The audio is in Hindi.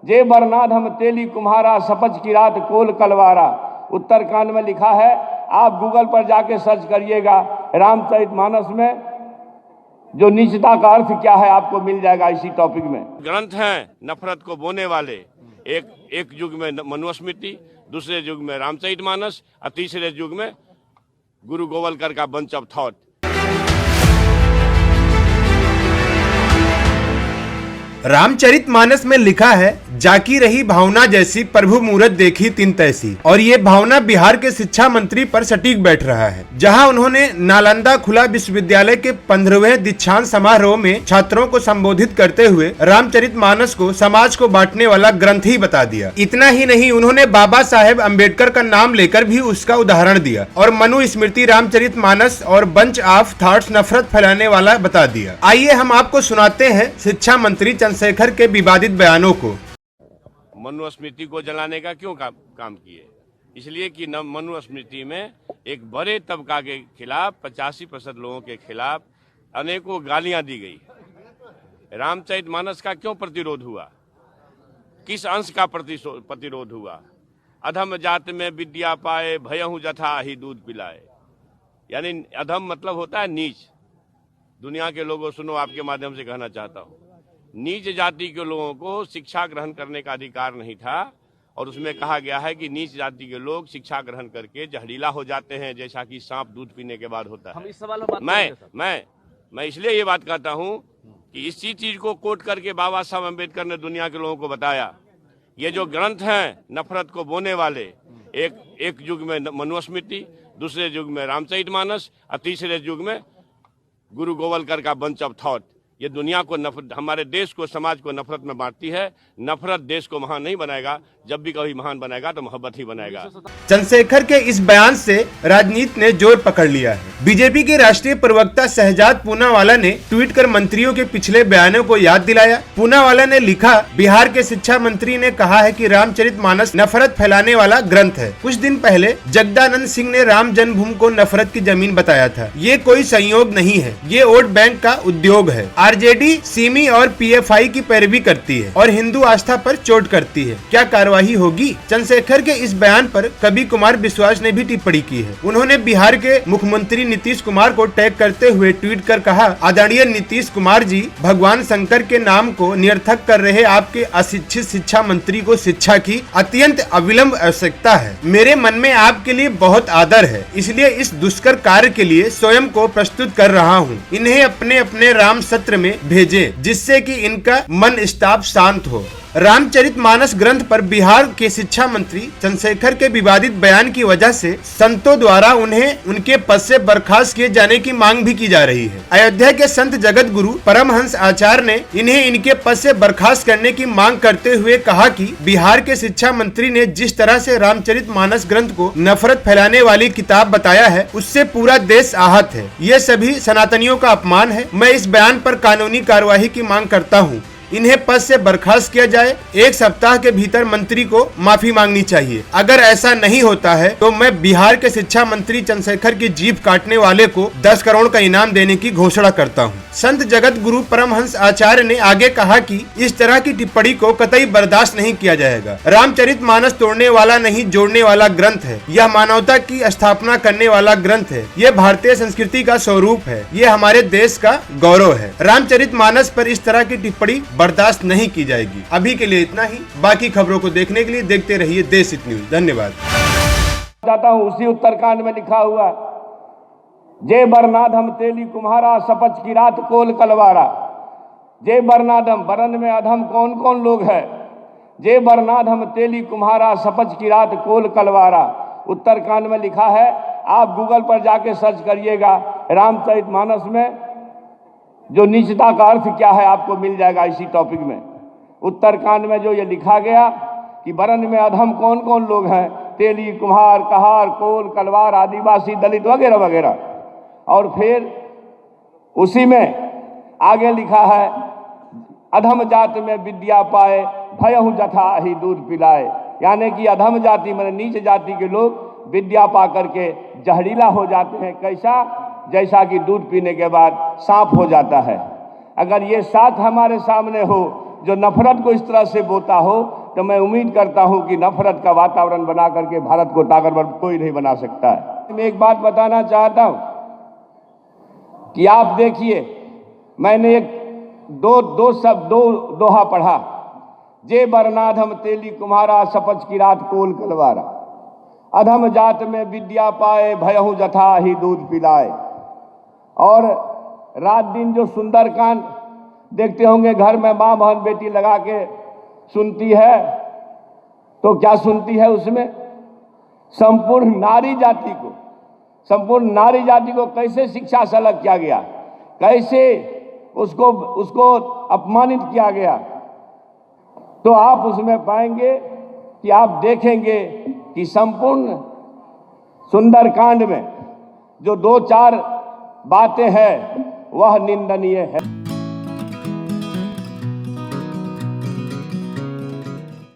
जे बरनाद हम तेली कुम्हारा, सपच की रात कोल कलवारा। उत्तरकांड में लिखा है, आप गूगल पर जाके सर्च करिएगा, रामचरितमानस में जो नीचता का अर्थ क्या है आपको मिल जाएगा इसी टॉपिक में। ग्रंथ हैं नफरत को बोने वाले। एक युग में मनुस्मृति, दूसरे युग में रामचरितमानस और तीसरे युग में गुरु गोवलकर का बंच ऑफ थॉट। रामचरितमानस में लिखा है, जाकी रही भावना जैसी प्रभु मूरत देखी तिन तैसी। और ये भावना बिहार के शिक्षा मंत्री पर सटीक बैठ रहा है, जहां उन्होंने नालंदा खुला विश्वविद्यालय के 15वें दीक्षांत समारोह में छात्रों को संबोधित करते हुए रामचरितमानस को समाज को बांटने वाला ग्रंथ ही बता दिया। इतना ही नहीं, उन्होंने बाबा साहेब अम्बेडकर का नाम लेकर भी उसका उदाहरण दिया और मनुस्मृति, रामचरितमानस और बंच ऑफ थॉट्स नफरत फैलाने वाला बता दिया। आइए हम आपको सुनाते हैं शिक्षा मंत्री चंद्रशेखर के विवादित बयानों को। मनुस्मृति को जलाने का क्यों काम किए? इसलिए कि मनुस्मृति में एक बड़े तबका के खिलाफ, 85% लोगों के खिलाफ अनेकों गालियां दी गई। रामचरितमानस का क्यों प्रतिरोध हुआ? किस अंश का प्रतिरोध हुआ? अधम जात में विद्या पाए, भयहु जथा ही दूध पिलाए। यानी अधम मतलब होता है नीच। दुनिया के लोगों, सुनो, आपके माध्यम से कहना चाहता हूँ, नीच जाति के लोगों को शिक्षा ग्रहण करने का अधिकार नहीं था। और उसमें कहा गया है कि नीच जाति के लोग शिक्षा ग्रहण करके जहरीला हो जाते हैं, जैसा कि सांप दूध पीने के बाद होता है। हम इस सवाल में मैं इसलिए ये बात कहता हूं कि इसी चीज को कोट करके बाबा साहब अम्बेडकर ने दुनिया के लोगों को बताया, ये जो ग्रंथ हैं नफरत को बोने वाले, एक युग में मनुस्मृति, दूसरे युग में रामचरितमानस और तीसरे युग में गुरु गोवलकर का बंच ऑफ थॉट, ये दुनिया को नफरत, हमारे देश को, समाज को नफरत में बांटती है। नफरत देश को महान नहीं बनाएगा, जब भी कभी महान बनाएगा तो मोहब्बत ही बनाएगा। चंद्रशेखर के इस बयान से राजनीति ने जोर पकड़ लिया है। बीजेपी के राष्ट्रीय प्रवक्ता शहजाद पूनावाला ने ट्वीट कर मंत्रियों के पिछले बयानों को याद दिलाया। पूनावाला ने लिखा, बिहार के शिक्षा मंत्री ने कहा है कि रामचरितमानस नफरत फैलाने वाला ग्रंथ है। कुछ दिन पहले जगदानंद सिंह ने राम जन्मभूमि को नफरत की जमीन बताया था। ये कोई संयोग नहीं है, ये वोट बैंक का उद्योग है। आरजेडी, सिमी और पीएफआई की पैरवी करती है और हिंदू आस्था पर चोट करती है। क्या कार्यवाही होगी? चंद्रशेखर के इस बयान पर कवि कुमार विश्वास ने भी टिप्पणी की है। उन्होंने बिहार के मुख्यमंत्री नीतीश कुमार को टैग करते हुए ट्वीट कर कहा, आदरणीय नीतीश कुमार जी, भगवान शंकर के नाम को निरर्थक कर रहे आपके अशिक्षित शिक्षा मंत्री को शिक्षा की अत्यंत अविलंब आवश्यकता है। मेरे मन में आपके लिए बहुत आदर है, इसलिए इस दुष्कर कार्य के लिए स्वयं को प्रस्तुत कर रहा हूँ। इन्हें अपने अपने राम सत्र में भेजे, जिससे कि इनका मन स्ताप शांत हो। रामचरितमानस ग्रंथ पर बिहार के शिक्षा मंत्री चंद्रशेखर के विवादित बयान की वजह से संतों द्वारा उन्हें उनके पद से बर्खास्त किए जाने की मांग भी की जा रही है। अयोध्या के संत जगत गुरु परमहंस आचार्य ने इन्हें इनके पद से बर्खास्त करने की मांग करते हुए कहा कि बिहार के शिक्षा मंत्री ने जिस तरह से रामचरितमानस ग्रंथ को नफरत फैलाने वाली किताब बताया है, उससे पूरा देश आहत है। ये सभी सनातनियों का अपमान है। मैं इस बयान पर कानूनी कार्यवाही की मांग करता हूँ। इन्हें पद से बर्खास्त किया जाए। 1 सप्ताह के भीतर मंत्री को माफी मांगनी चाहिए। अगर ऐसा नहीं होता है तो मैं बिहार के शिक्षा मंत्री चंद्रशेखर की जीभ काटने वाले को 10 करोड़ का इनाम देने की घोषणा करता हूं। संत जगत गुरु परमहंस आचार्य ने आगे कहा कि इस तरह की टिप्पणी को कतई बर्दाश्त नहीं किया जाएगा। रामचरितमानस तोड़ने वाला नहीं, जोड़ने वाला ग्रंथ है। यह मानवता की स्थापना करने वाला ग्रंथ है। यह भारतीय संस्कृति का स्वरूप है। यह हमारे देश का गौरव है। रामचरितमानस पर इस तरह की टिप्पणी बर्दाश्त नहीं की जाएगी। अभी के लिए इतना ही। बाकी खबरों को देखने के लिए देखते रहिए देश हित न्यूज। धन्यवाद। चाहता हूँ उसी उत्तरकांड में लिखा हुआ, जे बरनाद हम तेली कुम्हारा, सपच की रात कोल कलवारा। जे बरनादम, बरन में अधम कौन कौन लोग है? जे बरनाद हम तेली कुम्हारा, सपच की रात कोल कलवारा। उत्तरकांड में लिखा है, आप गूगल पर जाके सर्च करिएगा, रामचरितमानस में जो नीचता का अर्थ क्या है आपको मिल जाएगा इसी टॉपिक में। उत्तरकांड में जो ये लिखा गया कि बरन में अधम कौन कौन लोग हैं, तेली, कुम्हार, कहार, कोल, कलवार, आदिवासी, दलित वगैरह वगैरह। और फिर उसी में आगे लिखा है, अधम जाति में विद्या पाए, भयहु जथा ही दूध पिलाए। यानी कि अधम जाति में नीच जाति के लोग विद्या पा करके जहरीला हो जाते हैं। कैसा? जैसा कि दूध पीने के बाद सांप हो जाता है। अगर ये साथ हमारे सामने हो जो नफरत को इस तरह से बोता हो, तो मैं उम्मीद करता हूं कि नफरत का वातावरण बना करके भारत को ताकतवर कोई नहीं बना सकता है। मैं एक बात बताना चाहता हूं कि आप देखिए, मैंने एक दो दोहा पढ़ा, जे बरनाधम तेली कुम्हारा सपच की रात कोल कलवारा, अधम जात में विद्या पाए भयहु जथा ही दूध पिलाए। और रात दिन जो सुंदरकांड देखते होंगे, घर में माँ बहन बेटी लगा के सुनती है, तो क्या सुनती है उसमें? संपूर्ण नारी जाति को कैसे शिक्षा से अलग किया गया, कैसे उसको अपमानित किया गया। तो आप उसमें पाएंगे कि आप देखेंगे कि संपूर्ण सुंदरकांड में जो 2-4 बातें हैं वह निंदनीय है।